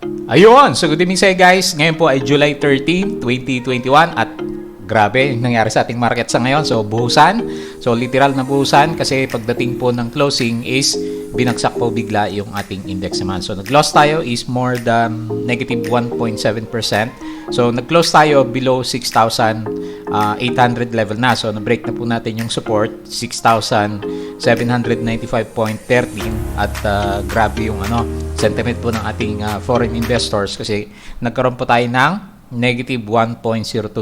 Ayun! So good evening sa inyo guys. Ngayon po ay July 13, 2021 at grabe yung nangyari sa ating market sa ngayon. So buhusan. So literal na buhusan kasi pagdating po ng closing is binagsak po bigla yung ating index naman. So nag-loss tayo is more than negative 1.7%. So nag-close tayo below 6,800 level na. So na-break na po natin yung support 6,795.13 at grabe yung sentiment po ng ating foreign investors kasi nagkaroon po tayo ng negative 1.02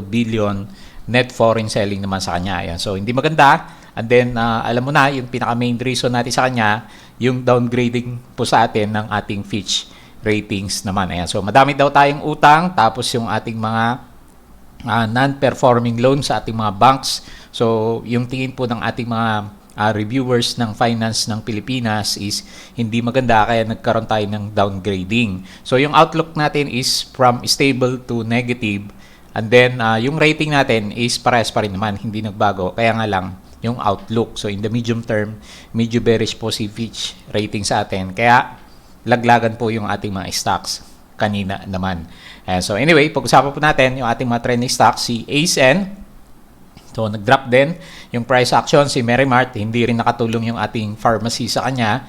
billion net foreign selling naman sa kanya. Ayan. So hindi maganda. And then alam mo na yung pinaka main reason natin sa kanya yung downgrading po sa atin ng ating Fitch ratings naman. Ayan. So madami daw tayong utang tapos yung ating mga non-performing loans sa ating mga banks. So yung tingin po ng ating mga reviewers ng finance ng Pilipinas is hindi maganda kaya nagkaroon tayo ng downgrading. So yung outlook natin is from stable to negative and then yung rating natin is parehas pa rin naman, hindi nagbago. Kaya nga lang yung outlook. So in the medium term, medyo bearish po si Fitch rating sa atin. Kaya laglagan po yung ating mga stocks kanina naman. So anyway, pag-usapan po natin yung ating mga trending stocks, si ASN. So, nag-drop din yung price action. Si Merrimart, hindi rin nakatulong yung ating pharmacy sa kanya.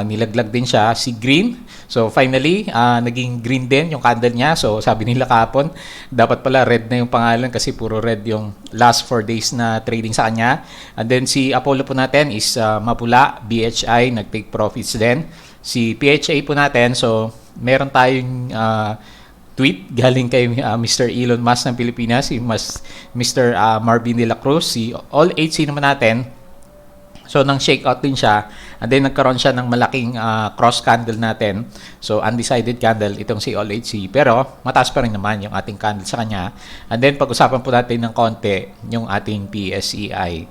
Nilaglag din siya. Si Green, so finally, naging green din yung candle niya. So, sabi nila kahapon, dapat pala red na yung pangalan kasi puro red yung last 4 days na trading sa kanya. And then, si Apollo po natin is mapula. BHI, nag-take profits din. Si PHA po natin, so meron tayong tweet galing kay Mr. Elon Musk ng Pilipinas, si Mr. Marvin de la Cruz, si All HC naman natin. So nang shakeout din siya and then nagkaroon siya ng malaking cross candle natin. So undecided candle itong si All HC pero mataas pa rin naman yung ating candle sa kanya. And then pag-usapan po natin ng konti yung ating PSEI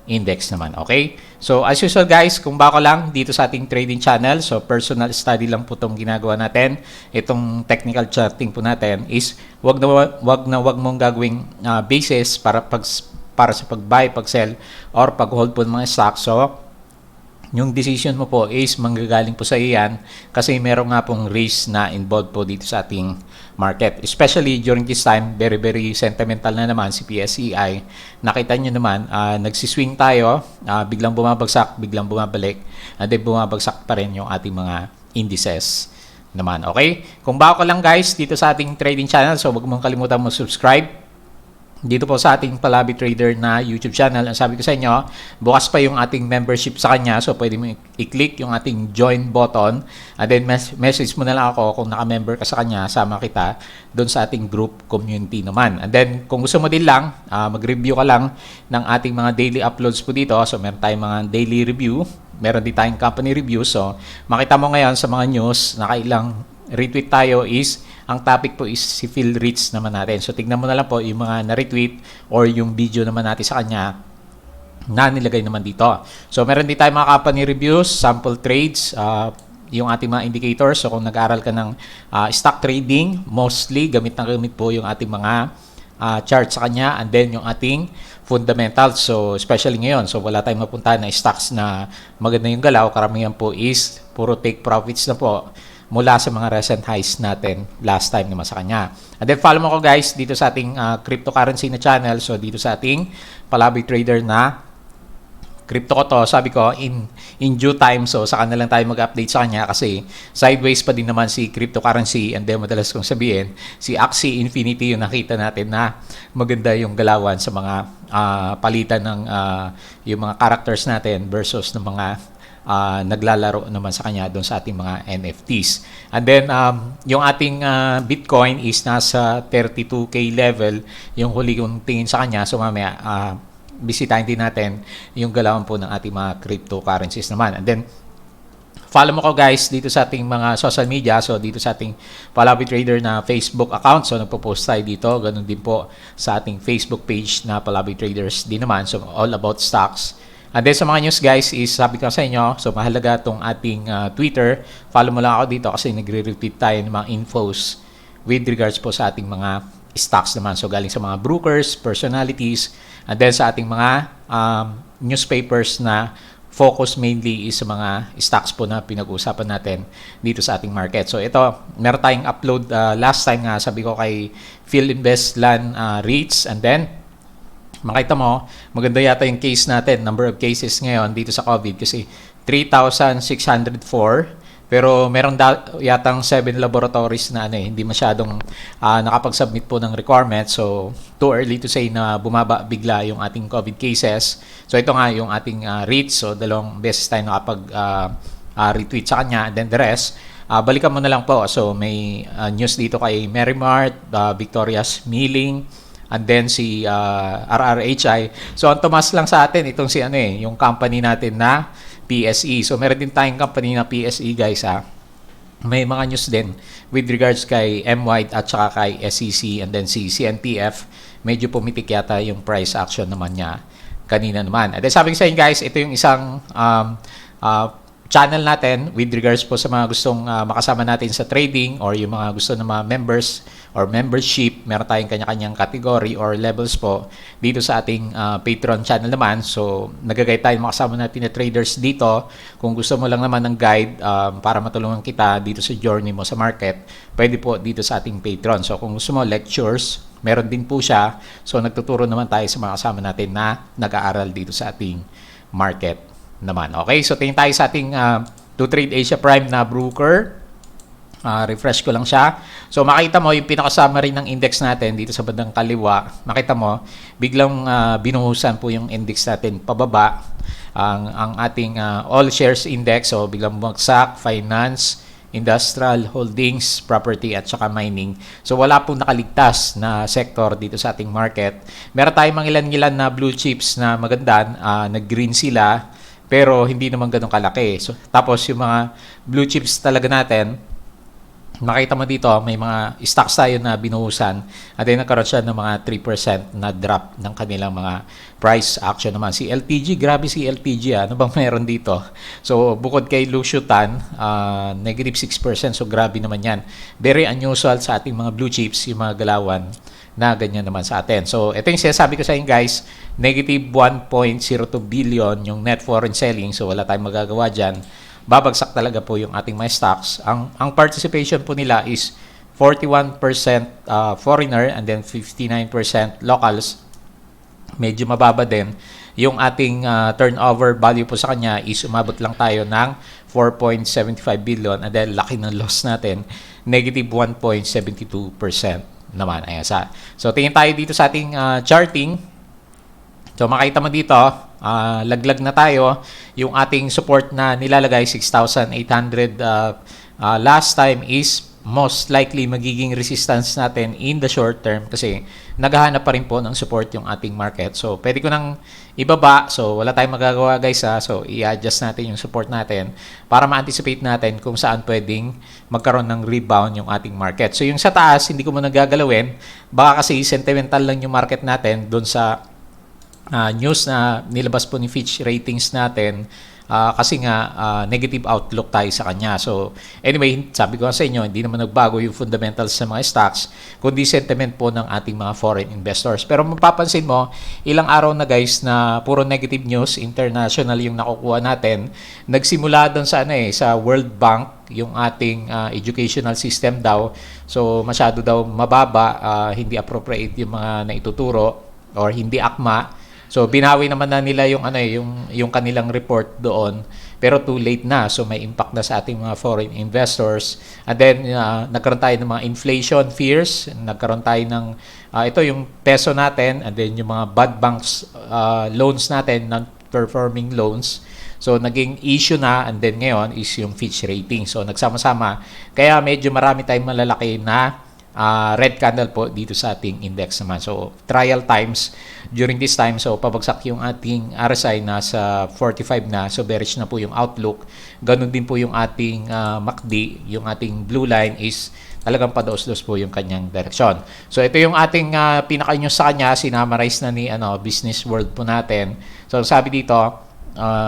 index naman, okay? So, as usual guys, kung bako lang dito sa ating trading channel, so personal study lang po itong ginagawa natin. Itong technical charting po natin is wag mong gagawing basis para sa pag-buy, pag-sell, or pag-hold po ng mga stocks. So, yung decision mo po is manggagaling po sa iyan kasi meron nga pong risk na involved po dito sa ating market. Especially during this time, very very sentimental na naman si PSEI. Nakita nyo naman, nagsiswing tayo, biglang bumabagsak, biglang bumabalik, and then bumabagsak pa rin yung ating mga indices naman. Okay? Kung bago ka lang guys dito sa ating trading channel, so huwag mong kalimutan mo subscribe dito po sa ating Palabi Trader na YouTube channel. Ang sabi ko sa inyo, bukas pa yung ating membership sa kanya. So, pwede mo i-click yung ating join button. And then, message mo na lang ako kung naka-member ka sa kanya. Sama kita doon sa ating group community naman. And then, kung gusto mo din lang, mag-review ka lang ng ating mga daily uploads po dito. So, meron tayong mga daily review. Meron din tayong company review. So, makita mo ngayon sa mga news, nakailang retweet tayo is ang topic po is si Phil Rich naman natin. So, tignan mo na lang po yung mga na-retweet or yung video naman natin sa kanya na nilagay naman dito. So, meron din tayo mga company reviews, sample trades, yung ating mga indicators. So, kung nag-aral ka ng stock trading, mostly gamit na gamit po yung ating mga chart sa kanya and then yung ating fundamentals. So, especially ngayon. So, wala tayong mapuntahan na stocks na maganda yung galaw. Karamihan po is puro take profits na po mula sa mga recent highs natin last time naman sa kanya. And then follow mo ko guys dito sa ating cryptocurrency na channel. So dito sa ating Palabi Trader na crypto ko to, sabi ko in due time. So saka na lang tayo mag-update sa kanya kasi sideways pa din naman si cryptocurrency. And then madalas kong sabihin si Axie Infinity yung nakita natin na maganda yung galawan sa mga palitan ng yung mga characters natin versus ng mga naglalaro naman sa kanya doon sa ating mga NFTs. And then, yung ating Bitcoin is nasa 32K level, yung huli kong tingin sa kanya. So, mamaya, bisitahin din natin yung galawan po ng ating mga cryptocurrencies naman. And then, follow mo ko guys dito sa ating mga social media. So, dito sa ating Palabi Trader na Facebook account. So, nagpo-post tayo dito. Ganun din po sa ating Facebook page na Palabi Traders din naman. So, all about stocks. And then sa mga news guys is sabi ko sa inyo, so mahalaga itong ating Twitter. Follow mo lang ako dito kasi nagre-repeat tayo ng mga infos with regards po sa ating mga stocks naman. So galing sa mga brokers, personalities, and then sa ating mga newspapers na focus mainly is sa mga stocks po na pinag-uusapan natin dito sa ating market. So ito, meron tayong upload last time nga, sabi ko kay PhilInvest LAN REITs, and then makita mo, maganda yata yung case natin, number of cases ngayon dito sa COVID kasi 3,604. Pero meron yatang 7 laboratories na hindi masyadong nakapag-submit po ng requirement. So, too early to say na bumaba bigla yung ating COVID cases. So, ito nga yung ating REITs. So, 2 beses tayo nakapag-retweet sa kanya. And then the rest, balikan mo na lang po. So, may news dito kay Merrimart, Victoria's Milling, and then si RRHI. So, ang tumas lang sa atin, itong si yung company natin na PSE. So, meron din tayong company na PSE, guys, May mga news din with regards kay M-White at saka kay SEC, and then si CNTF. Medyo pumitik yata yung price action naman niya kanina naman. And then sabi ko sa inyo, guys, ito yung isang channel natin with regards po sa mga gustong makasama natin sa trading or yung mga gusto ng mga members or membership. Meron tayong kanya-kanyang category or levels po dito sa ating Patreon channel naman. So, nag-guide tayo makasama natin na traders dito. Kung gusto mo lang naman ng guide para matulungan kita dito sa journey mo sa market, pwede po dito sa ating Patreon. So, kung gusto mo lectures, meron din po siya. So, nagtuturo naman tayo sa mga kasama natin na nag-aaral dito sa ating market naman. Okay, so tingin tayo sa ating To Trade Asia Prime na broker. Refresh ko lang siya. So makita mo yung pinaka-summary ng index natin dito sa bandang kaliwa. Makita mo, biglang binuhusan po yung index natin pababa. Ang ating all shares index, so biglang bumagsak, finance, industrial, holdings, property, at saka mining. So wala pong nakaligtas na sector dito sa ating market. Meron tayong mga ilan-ilan na blue chips na maganda, nag-green sila, pero hindi naman ganun kalaki. So, tapos yung mga blue chips talaga natin, makita mo dito, may mga stocks tayo na binuhusan at then nagkaroon siya ng mga 3% na drop ng kanilang mga price action naman. Si LTG, grabe si LTG, ano bang meron dito? So, bukod kay Lusutan, negative 6%, so grabe naman yan. Very unusual sa ating mga blue chips, yung mga galawan na ganyan naman sa atin. So, ito yung sinasabi ko sa inyo, guys, negative 1.02 billion yung net foreign selling. So, wala tayong magagawa dyan. Babagsak talaga po yung ating mga stocks. Ang participation po nila is 41% foreigner and then 59% locals. Medyo mababa din. Yung ating turnover value po sa kanya is umabot lang tayo ng 4.75 billion and then laki ng loss natin, negative 1.72% naman. Ayan, so tingin tayo dito sa ating charting. So makita mo dito, laglag na tayo. Yung ating support na nilalagay 6,800 last time is most likely magiging resistance natin in the short term kasi naghahanap pa rin po ng support yung ating market. So pwede ko nang ibaba. So wala tayong magagawa, guys, So i-adjust natin yung support natin para ma-anticipate natin kung saan pwedeng magkaroon ng rebound yung ating market. So yung sa taas, hindi ko muna gagalawin. Baka kasi sentimental lang yung market natin doon sa news na nilabas po ni Fitch ratings natin. Kasi nga negative outlook tayo sa kanya. So anyway, sabi ko sa inyo, hindi naman nagbago yung fundamentals sa mga stocks, kundi sentiment po ng ating mga foreign investors. Pero mapapansin mo, ilang araw na, guys, na puro negative news, international yung nakukuha natin. Nagsimula doon sa sa World Bank, yung ating educational system daw. So masyado daw mababa, hindi appropriate yung mga naituturo or hindi akma. So binawi naman na nila yung yung kanilang report doon, pero too late na. So may impact na sa ating mga foreign investors. And then nagkaroon tayo ng mga inflation fears, nagkaroon tayo ng ito yung peso natin, and then yung mga bad banks loans natin, non-performing loans. So naging issue na, and then ngayon is yung Fitch rating. So nagsama-sama. Kaya medyo marami tayong malalaki na red candle po dito sa ating index naman. So trial times during this time, so pabagsak yung ating RSI, nasa 45 na, so bearish na po yung outlook. Ganun din po yung ating MACD, yung ating blue line is talagang padaos-dos po yung kanyang direksyon. So ito yung ating pinaka-news sa kanya, sinamarize na ni Business World po natin. So sabi dito,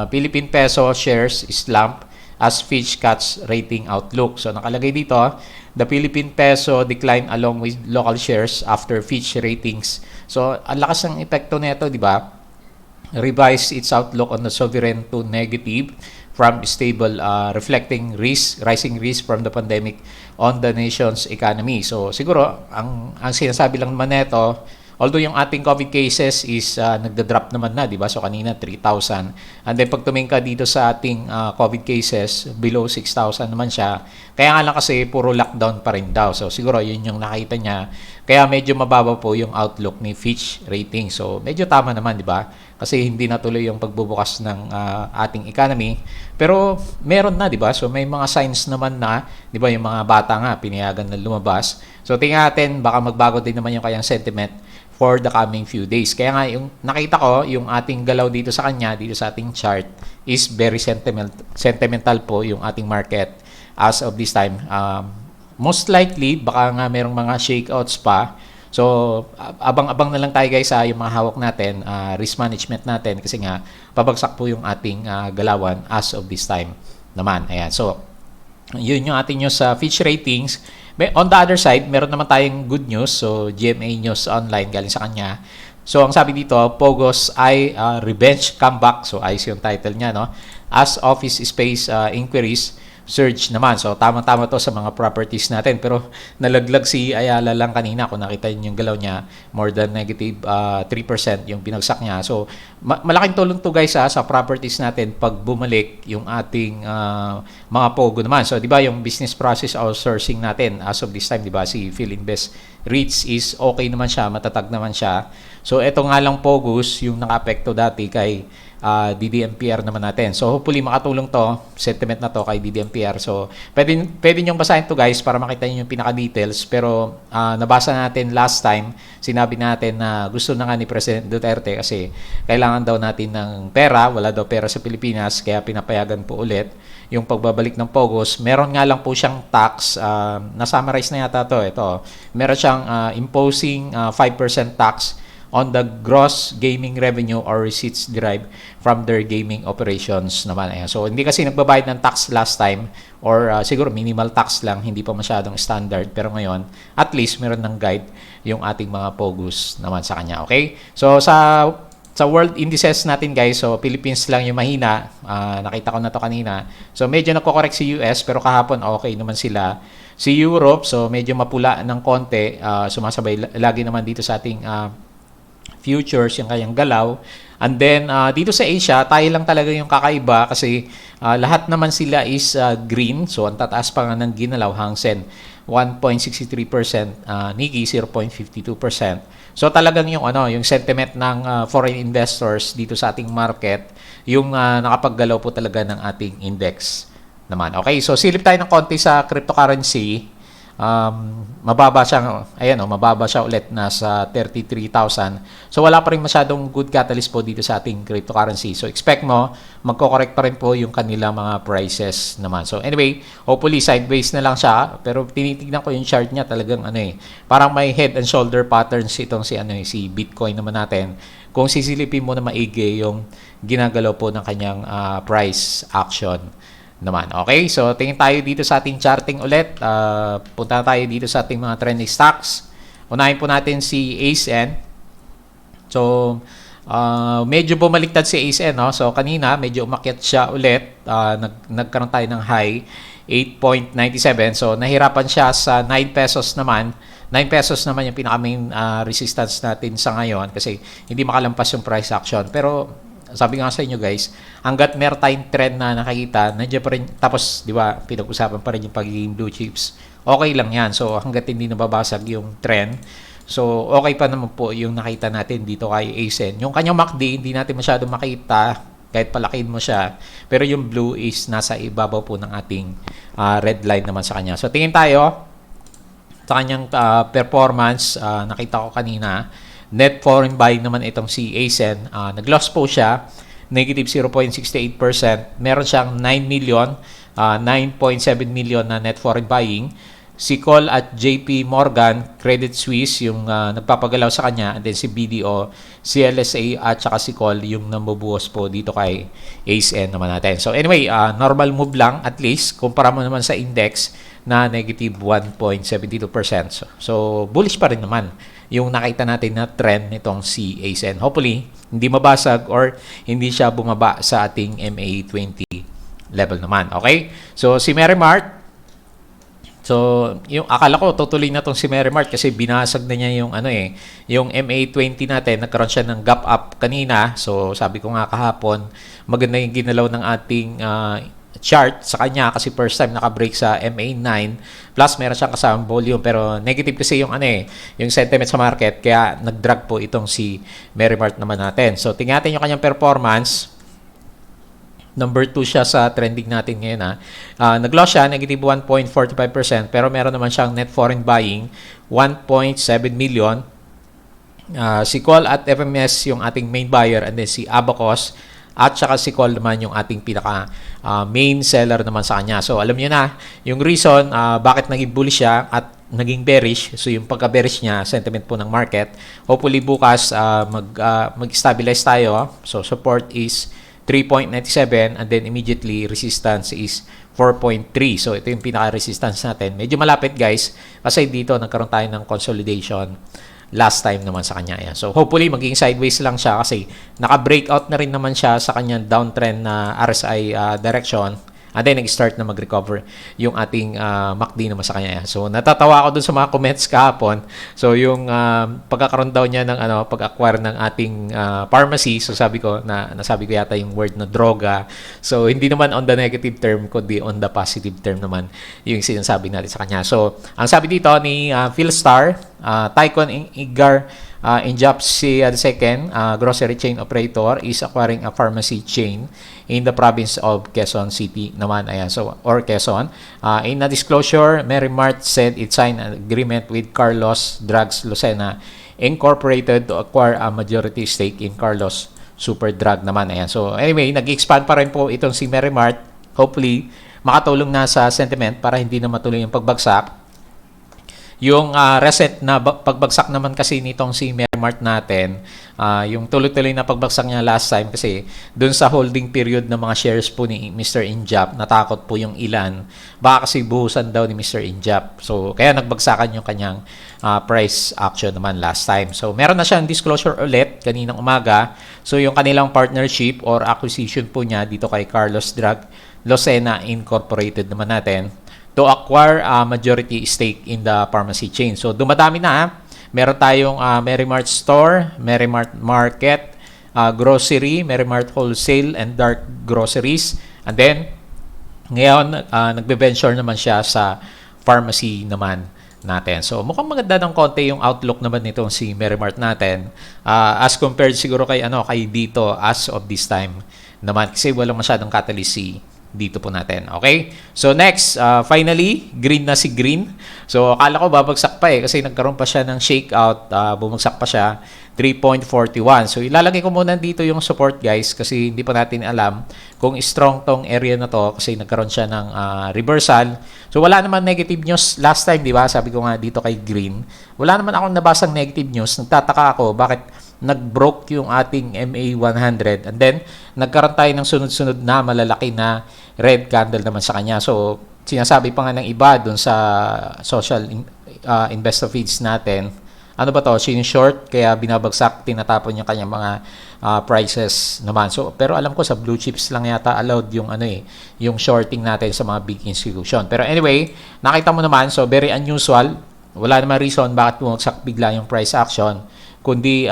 Philippine peso shares slump as Fitch cuts rating outlook. So nakalagay dito, the Philippine peso declined along with local shares after Fitch ratings. So ang lakas ng epekto nito, di ba? revised its outlook on the sovereign to negative from stable, reflecting rising risk from the pandemic on the nation's economy. So siguro ang sinasabi lang naman nito, although yung ating COVID cases is nagda-drop naman na, di ba? So kanina 3,000. And then pag tumingin ka dito sa ating COVID cases, below 6,000 naman siya. Kaya nga lang kasi puro lockdown pa rin daw. So siguro yun yung nakita niya. Kaya medyo mababa po yung outlook ni Fitch Rating. So medyo tama naman, di ba? Kasi hindi natuloy yung pagbubukas ng ating economy. Pero meron na, di ba? So may mga signs naman na, di ba, yung mga bata nga pinayagan na lumabas. So tingnan natin, baka magbago din naman yung kanyang sentiment for the coming few days. Kaya nga yung nakita ko, yung ating galaw dito sa kanya, dito sa ating chart, is very sentimental po yung ating market as of this time. Most likely, baka nga merong mga shakeouts pa. So, abang-abang na lang tayo guys sa yung mga hawak natin, risk management natin kasi nga pabagsak po yung ating galawan as of this time naman. Ayan. So, yun yung ating news sa Fitch Ratings. On the other side, meron naman tayong good news. So, GMA News Online galing sa kanya. So, ang sabi dito, Pogo's Revenge Comeback. So, ayos yung title niya, no? As office space inquiries surge naman. So, tama-tama to sa mga properties natin. Pero, nalaglag si Ayala lang kanina. Kung nakita niyo yung galaw niya, more than negative 3% yung binagsak niya. So, malaking tulong to guys sa properties natin pag bumalik yung ating mga Pogo naman. So, di ba yung business process outsourcing natin as of this time, di ba, si Philinvest REITs is okay naman siya, matatag naman siya. So, ito nga lang Pogos yung naka-apekto dati kay DDMPR naman natin. So, hopefully makatulong to, sentiment na to kay DDMPR. So, pwede nyo basahin to guys para makita nyo yung pinaka-details. Pero, nabasa natin last time, sinabi natin na gusto na nga ni President Duterte kasi kailangan daw natin ng pera. Wala daw pera sa Pilipinas, kaya pinapayagan po ulit yung pagbabalik ng Pogos. Meron nga lang po siyang tax, na-summarize na yata to. Ito, meron siyang imposing 5% tax on the gross gaming revenue or receipts derived from their gaming operations naman. Ayan. So, hindi kasi nagbabayad ng tax last time or siguro minimal tax lang, hindi pa masyadong standard. Pero ngayon, at least meron ng guide yung ating mga Pogos naman sa kanya. Okay? So, sa world indices natin guys, so Philippines lang yung mahina. Nakita ko na to kanina. So, medyo nagko-correct si US pero kahapon okay naman sila. Si Europe, so medyo mapula ng konti. Sumasabay lagi naman dito sa ating futures, yung kayang galaw. And then, dito sa Asia, tayo lang talaga yung kakaiba kasi lahat naman sila is green. So, ang tataas pa nga ng ginalaw, Hang Seng, 1.63%, Nikkei, 0.52%. So, talagang yung sentiment ng foreign investors dito sa ating market, yung nakapaggalaw po talaga ng ating index naman. Okay, so silip tayo ng konti sa cryptocurrency. Mababa siya ulit, nasa 33,000. So wala pa rin masyadong good catalyst po dito sa ating cryptocurrency. So expect mo magko-correct pa rin po yung kanila mga prices naman. So anyway, hopefully sideways na lang siya, pero tinitingnan ko yung chart niya, talagang parang may head and shoulder patterns itong si Bitcoin naman natin. Kung sisilipin mo na maigi yung ginagalaw po ng kanyang price action naman. Okay, so tingin tayo dito sa ating charting ulit. Punta tayo dito sa ating mga trending stocks. Unahin po natin si ASN. So, medyo bumaliktad si ASN, no? So, kanina, medyo umakyat siya ulit. Nagkaroon tayo ng high, 8.97. So, nahirapan siya sa 9 pesos naman. 9 pesos naman yung pinaka-main resistance natin sa ngayon kasi hindi makalampas yung price action. Pero, sabi nga sa inyo guys, hanggat meron tayong trend na nakikita, nandiyan pa rin, tapos di ba, pinag-usapan pa rin yung pagiging blue chips, okay lang yan. So, hanggat hindi nababasag yung trend, so, okay pa naman po yung nakita natin dito kay ASN. Yung kanyang MACD, hindi natin masyadong makita, kahit palakihin mo siya, pero yung blue is nasa ibabaw po ng ating red line naman sa kanya. So, tingin tayo sa kanyang performance. Nakita ko kanina, net foreign buying naman itong si ASN. Nag-loss po siya, negative 0.68%. Meron siyang 9.7 million na net foreign buying. Si Call at JP Morgan, Credit Suisse yung nagpapagalaw sa kanya, and then si BDO, CLSA at saka si Call yung nambubuhos po dito kay ASN naman natin. So anyway, normal move lang, at least kumpara mo naman sa index na negative 1.72%. So bullish pa rin naman yung nakita natin na trend nitong si ASEAN. Hopefully, hindi mabasag or hindi siya bumaba sa ating MA20 level naman. Okay? So, si Merrimart, so, yung akala ko tutuloy na tong si Merrimart kasi binasag na niya yung yung MA20 natin, nagkaroon siya ng gap up kanina. So, sabi ko nga kahapon, maganda yung ginalaw ng ating chart sa kanya kasi first time naka-break sa MA9 plus meron siyang kasamang volume pero negative kasi yung yung sentiment sa market kaya nag-drag po itong si Merrimart naman natin. So, tingnan natin yung kanyang performance. Number 2 siya sa trending natin ngayon. Nag-loss siya, negative 1.45%, pero meron naman siyang net foreign buying, 1.7 million. Si Call at FMS yung ating main buyer and then si Abacus at saka si Call naman yung ating pinaka main seller naman sa kanya. So alam niyo na yung reason bakit naging bullish siya at naging bearish. So yung pagka-bearish niya, sentiment po ng market. Hopefully bukas mag-stabilize tayo. So support is 3.97 and then immediately resistance is 4.3. So ito yung pinaka-resistance natin. Medyo malapit guys kasi dito nagkaroon tayo ng consolidation last time naman sa kanya. Yan. So hopefully maging sideways lang siya kasi naka-breakout na rin naman siya sa kanyang downtrend na RSI direction. And then nag-start na mag-recover yung ating MACD naman sa kanya. So natatawa ako dun sa mga comments kahapon. So yung pagkakaroon daw niya ng pag-acquire ng ating pharmacy. So nasabi ko yata yung word na droga. So hindi naman on the negative term kundi on the positive term naman yung sinasabi natin sa kanya. So ang sabi dito ni Philstar, Tycon Igar Injapsi II, grocery chain operator, is acquiring a pharmacy chain in the province of Quezon City naman. Ayan, so, or Quezon. In a disclosure, Merrimart said it signed an agreement with Carlos Drugs Lucena Incorporated to acquire a majority stake in Carlos Super Drug naman. Ayan, so anyway, nag-expand pa rin po itong si Merrimart. Hopefully, makatulong na sa sentiment para hindi na matuloy yung pagbagsak. Yung recent na pagbagsak naman kasi nitong si Merrimart natin, yung tuloy-tuloy na pagbagsak niya last time kasi dun sa holding period ng mga shares po ni Mr. Injap, natakot po yung ilan. Baka kasi buhusan daw ni Mr. Injap. So, kaya nagbagsakan yung kanyang price action naman last time. So, meron na siyang disclosure ulit kaninang umaga. So, yung kanilang partnership or acquisition po niya dito kay Carlos Drug Lucena Incorporated naman natin to acquire a majority stake in the pharmacy chain. So, dumadami na. Meron tayong Merrimart Store, Merrimart Market, Grocery, Merrimart Wholesale and Dark Groceries. And then, ngayon, nagbe-venture naman siya sa pharmacy naman natin. So, mukhang maganda ng konti yung outlook naman nitong si Merrimart natin as compared siguro kay dito as of this time naman kasi walang masyadong catalyst dito po natin. Okay? So, next, finally, green na si Green. So, akala ko babagsak pa kasi nagkaroon pa siya ng shakeout. Bumagsak pa siya, 3.41. So, ilalagay ko muna dito yung support, guys, kasi hindi pa natin alam kung strong tong area na to kasi nagkaroon siya ng reversal. So, wala naman negative news last time, di ba? Sabi ko nga dito kay Green. Wala naman akong nabasang negative news. Nagtataka ako, bakit nag-broke yung ating MA100 and then nagkaroon tayo ng sunod-sunod na malalaki na red candle naman sa kanya. So, sinasabi pa nga ng iba dun sa social investor feeds natin, ano ba to, short kaya binabagsak, tinatapon yung kanyang mga prices naman. So, pero alam ko sa blue chips lang yata allowed yung yung shorting natin sa mga big institution. Pero anyway, nakita mo naman, so very unusual. Wala naman reason bakit bumagsak bigla yung price action, kundi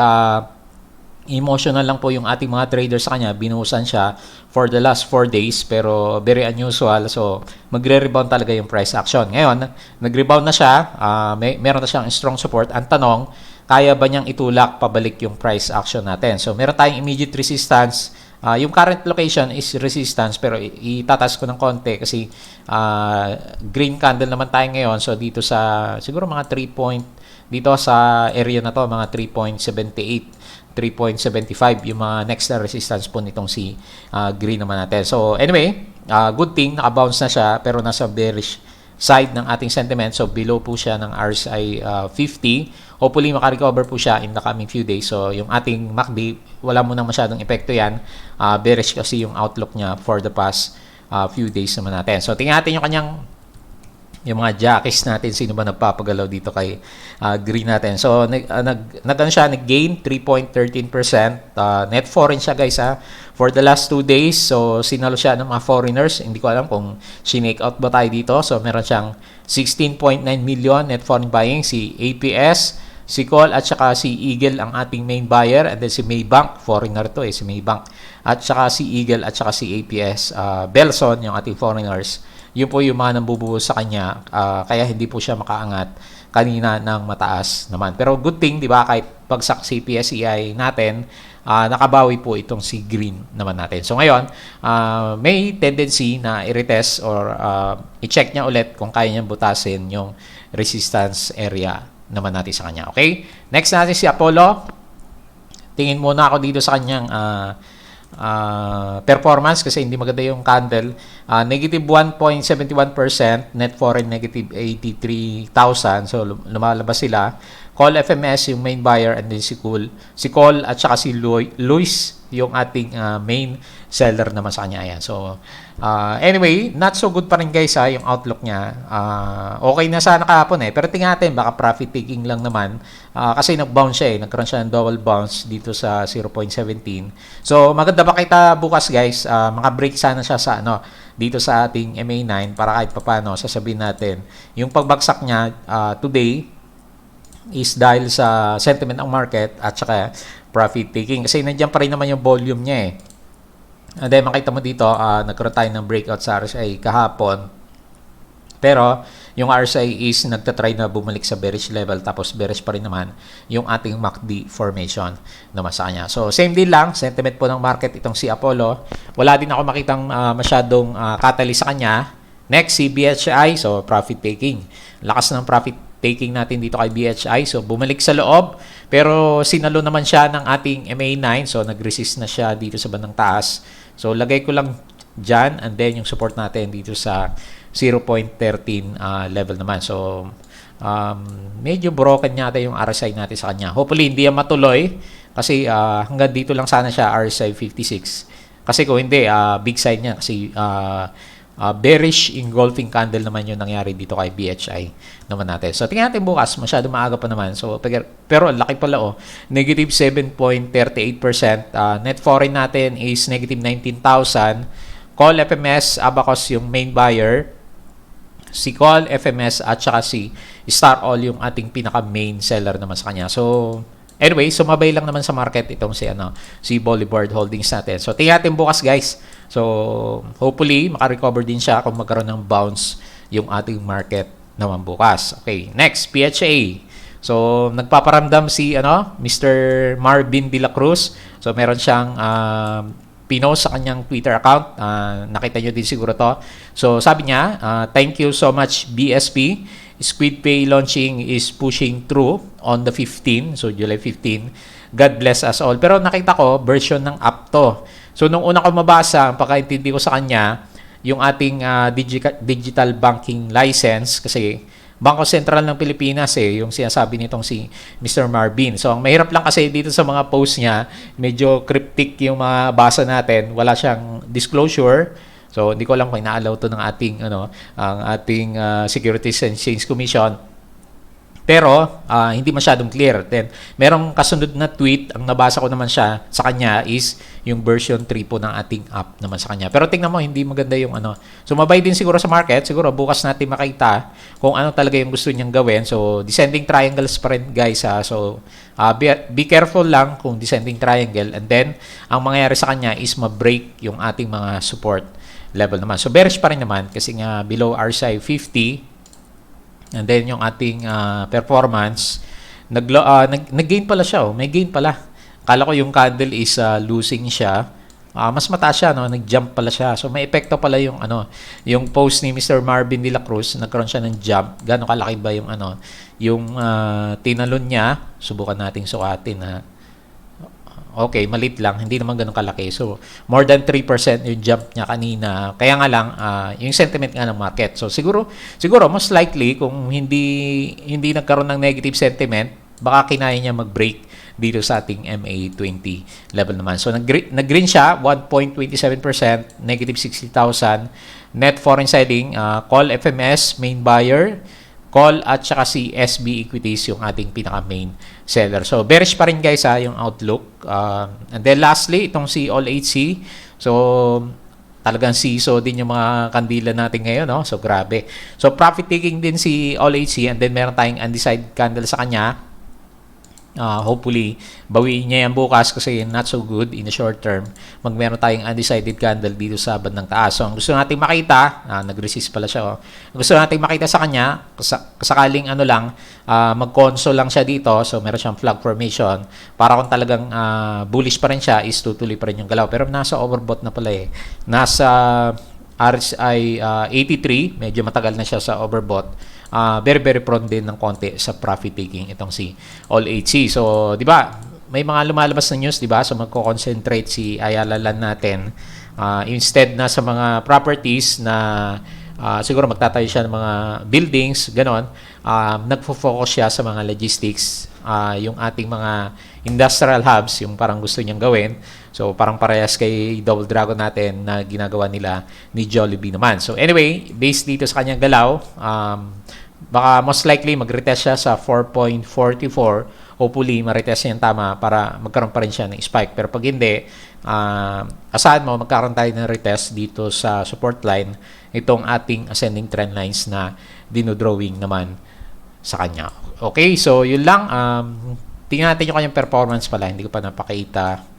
emotional lang po yung ating mga traders sa kanya. Binuhusan siya for the last 4 days pero very unusual. So, magre-rebound talaga yung price action. Ngayon, nag-rebound na siya. Meron na siyang strong support. Ang tanong, kaya ba niyang itulak pabalik yung price action natin? So, meron tayong immediate resistance. Yung current location is resistance pero itataas ko ng konti kasi green candle naman tayo ngayon. So, dito sa siguro mga 3 dito sa area na to, mga 3.78, 3.75 yung mga next na resistance po nitong si green naman natin. So anyway, good thing, naka-bounce na siya pero nasa bearish side ng ating sentiment. So below po siya ng RSI 50. Hopefully makarecover po siya in the coming few days. So yung ating MACD, wala mo nang masyadong epekto yan. Bearish kasi yung outlook niya for the past few days naman natin. So tingnan natin yung kanyang yung mga jockeys natin, sino ba nagpapagalaw dito kay green natin. So nag-gain 3.13%, net foreign siya guys for the last 2 days. So sinalo siya ng mga foreigners, hindi ko alam kung sinake out ba tayo dito. So meron siyang 16.9 million net foreign buying, si APS, si Call at saka si Eagle ang ating main buyer, and then si Maybank, foreigner to si Maybank, at saka si Eagle at saka si APS. Belson yung ating foreigners, yun po yung mga nambubuhos sa kanya, kaya hindi po siya makaangat kanina ng mataas naman. Pero good thing, di ba, kahit bagsak si PSEI natin, nakabawi po itong si green naman natin. So ngayon, may tendency na i-retest or i-check niya ulit kung kaya niyang butasin yung resistance area naman natin sa kanya. Okay? Next natin si Apollo. Tingin muna ako dito sa kanyang performance kasi hindi maganda yung candle. Negative 1.71%, net foreign negative 83,000. So lumalabas sila. Call FMS yung main buyer, and then si Call at saka si Luis yung ating main seller naman sa kanya. Ayan. So anyway, not so good pa rin guys yung outlook niya. Okay na sana kahapon pero tingnan natin, baka profit taking lang naman kasi nag-bounce siya nagkaroon siya ng double bounce dito sa 0.17. So maganda ba kita bukas guys, maka-break sana siya sa dito sa ating MA9 para kahit papaano sasabihin natin yung pagbagsak niya today is dahil sa sentiment ng market at saka profit taking kasi nandiyan pa rin naman yung volume niya And then makita mo dito, nagkaroon tayo ng breakout sa RSI kahapon. Pero yung RSI is nagtatry na bumalik sa bearish level, tapos bearish pa rin naman yung ating MACD formation naman sa kanya. So same din lang, sentiment po ng market itong si Apollo. Wala din ako makitang masyadong catalyst sa kanya. Next, si BHI, so profit taking. Lakas ng profit taking natin dito kay BHI. So bumalik sa loob, pero sinalo naman siya ng ating MA9. So nag-resist na siya dito sa bandang taas. So lagay ko lang dyan, and then yung support natin dito sa 0.13 level naman. So medyo broken yata yung RSI natin sa kanya. Hopefully hindi yan matuloy kasi hanggang dito lang sana siya, RSI 56. Kasi kung hindi, big side niya kasi bearish engulfing candle naman yung nangyari dito kay BHI naman natin. So tingnan natin bukas, masyado maaga pa naman. So pero laki pala negative 7.38%. Net foreign natin is negative 19,000. Call FMS, Abacus yung main buyer. Si Call FMS at saka si Star All yung ating pinaka main seller naman sa kanya. So anyway, sumabay lang naman sa market itong si Boulevard Holdings natin. So tingnan natin bukas guys. So hopefully maka-recover din siya kung magkaroon ng bounce yung ating market naman bukas. Okay, next, PHA. So nagpaparamdam si Mr. Marvin De La Cruz. So meron siyang pinost sa kanyang Twitter account. Nakita nyo din siguro to. So sabi niya, thank you so much BSP. SquidPay launching is pushing through on the 15, so July 15. God bless us all. Pero nakita ko, version ng app to. So nung una ko mabasa, ang pagkaintindi ko sa kanya, yung ating digital banking license, kasi Bangko Sentral ng Pilipinas yung sinasabi nitong si Mr. Marvin. So ang mahirap lang kasi dito sa mga post niya, medyo cryptic yung mga basa natin, wala siyang disclosure. So hindi ko alam kung ina-allow to ng ating ang ating Securities and Exchange Commission. Pero hindi masyadong clear. Then merong kasunod na tweet, ang nabasa ko naman siya sa kanya is yung version 3 po ng ating app naman sa kanya. Pero tingnan mo, hindi maganda yung Sumabay din siguro sa market. Siguro bukas natin makita kung ano talaga yung gusto niyang gawin. So descending triangles pa rin guys. So be careful lang kung descending triangle, and then ang mangyayari sa kanya is ma-break yung ating mga support level naman. So bearish pa rin naman kasi nga below RSI 50. And then yung ating performance, nag-gain pala siya. May gain pala. Akala ko yung candle is losing siya. Mas mataas siya, nag-jump pala siya. So may epekto pala yung yung post ni Mr. Marvin De La Cruz, nagkaroon siya ng jump. Gaano kalaki ba yung yung tinalon niya? Subukan nating sukatin Okay, malit lang. Hindi naman ganun kalaki. So, more than 3% yung jump niya kanina. Kaya nga lang, yung sentiment nga ng market. So, siguro, most likely, kung hindi nagkaroon ng negative sentiment, baka kinaya niya mag-break dito sa ating MA20 level naman. So, nag-green siya, 1.27%, negative 60,000. net foreign selling, call FMS, main buyer, call at saka si SB Equities yung ating pinaka-main seller. So, bearish pa rin guys yung outlook. And then lastly, itong si All HC. So, talagang siso din yung mga kandila natin ngayon, no? So, grabe. So, profit taking din si All HC and then meron tayong undecided candle sa kanya. Hopefully, bawiin niya yan bukas kasi not so good in the short term. Meron tayong undecided candle dito sa bandang taas. So, ang gusto nating makita, nag-resist pala siya. Ang gusto nating makita sa kanya, kasakaling mag-console lang siya dito. So, meron siyang flag formation. Para kung talagang bullish pa rin siya, is tutuloy pa rin yung galaw. Pero nasa overbought na pala eh. Nasa RSI 83, medyo matagal na siya sa overbought. Very prone din ng konti sa profit taking itong si All HC. So, di ba, may mga lumalabas na news, di ba? So, magko-concentrate si Ayala Land natin. Instead na sa mga properties na siguro magtatayo siya ng mga buildings, ganon. Nagfo-focus siya sa mga logistics, yung ating mga industrial hubs, yung parang gusto niyang gawin. So, parang parehas kay Double Dragon natin na ginagawa nila ni Jollibee naman. So, anyway, based dito sa kanyang galaw, baka most likely mag-retest siya sa 4.44. Hopefully, ma-retest niya yung tama para magkaroon pa rin siya ng spike. Pero pag hindi, asahan mo, magkaroon tayo ng retest dito sa support line itong ating ascending trend lines na dinodrawing naman sa kanya. Okay, so yun lang. Tingnan natin yung kanyang performance pala. Hindi ko pa napakita.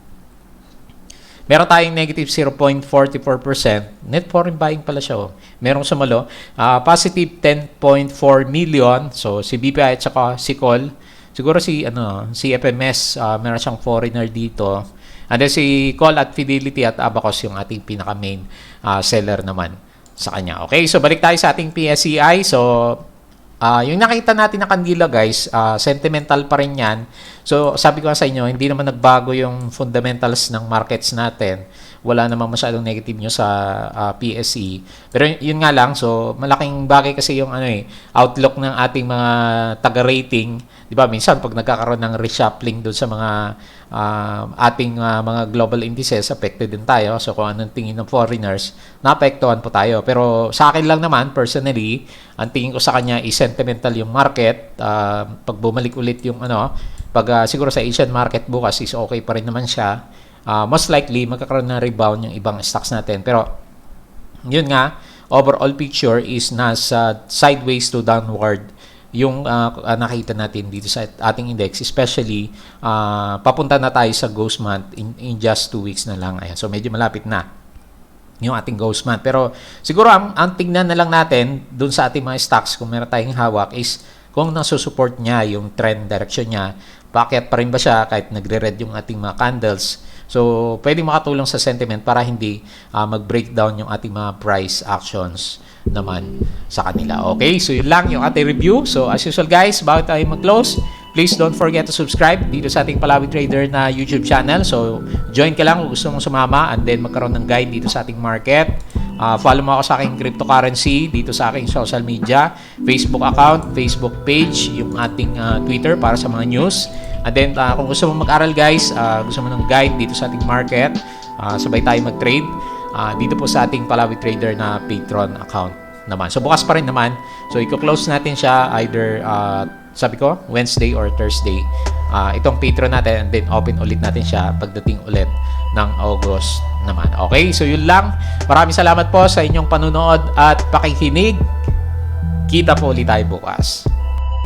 Meron tayong negative 0.44%. Net foreign buying pala siya. Merong sumalo. Positive 10.4 million. So, si BPI at saka si Call. Siguro si FMS, meron siyang foreigner dito. And then si Call at Fidelity at Abacus yung ating pinaka-main seller naman sa kanya. Okay, so balik tayo sa ating PSEI. So, yung nakita natin na kandila guys, sentimental pa rin yan. So, sabi ko sa inyo, hindi naman nagbago yung fundamentals ng markets natin. Wala namang masyadong negative news sa PSE. Pero yun nga lang, so malaking bagay kasi yung outlook ng ating mga taga-rating. Di ba, minsan pag nagkakaroon ng reshuffling doon sa mga ating mga global indices, affected din tayo. So, kung anong tingin ng foreigners, naapektuhan po tayo. Pero sa akin lang naman, personally, ang tingin ko sa kanya is sentimental yung market. Pag bumalik ulit yung pag siguro sa Asian market bukas is okay pa rin naman siya. Most likely, magkakaroon ng rebound yung ibang stocks natin. Pero, yun nga, overall picture is nasa sideways to downward yung nakita natin dito sa ating index. Especially, papunta na tayo sa ghost month in just 2 weeks na lang. Ayan. So, medyo malapit na yung ating ghost month. Pero, siguro, ang tignan na lang natin dun sa ating mga stocks, kung meron tayong hawak, is kung nasusupport niya yung trend direction niya, paakyat pa rin ba siya kahit nagre-red yung ating mga candles. So, pwedeng makatulong sa sentiment para hindi mag-breakdown yung ating mga price actions naman sa kanila. Okay, so yun lang yung ating review. So, as usual guys, bago tayo mag-close, please don't forget to subscribe dito sa ating Palawi Trader na YouTube channel. So, join ka lang kung gusto mong sumama and then magkaroon ng guide dito sa ating market. Follow mo ako sa aking cryptocurrency dito sa aking social media, Facebook account, Facebook page, yung ating Twitter para sa mga news. And then, kung gusto mo mag-aral guys, gusto mo ng guide dito sa ating market, sabay tayo mag-trade, dito po sa ating Palawi Trader na Patreon account naman. So, bukas pa rin naman. So, i-close natin siya either, sabi ko, Wednesday or Thursday. Itong Patreon natin and then open ulit natin siya pagdating ulit ng August naman. Okay, so yun lang. Maraming salamat po sa inyong panunood at pakikinig. Kita po ulit tayo bukas.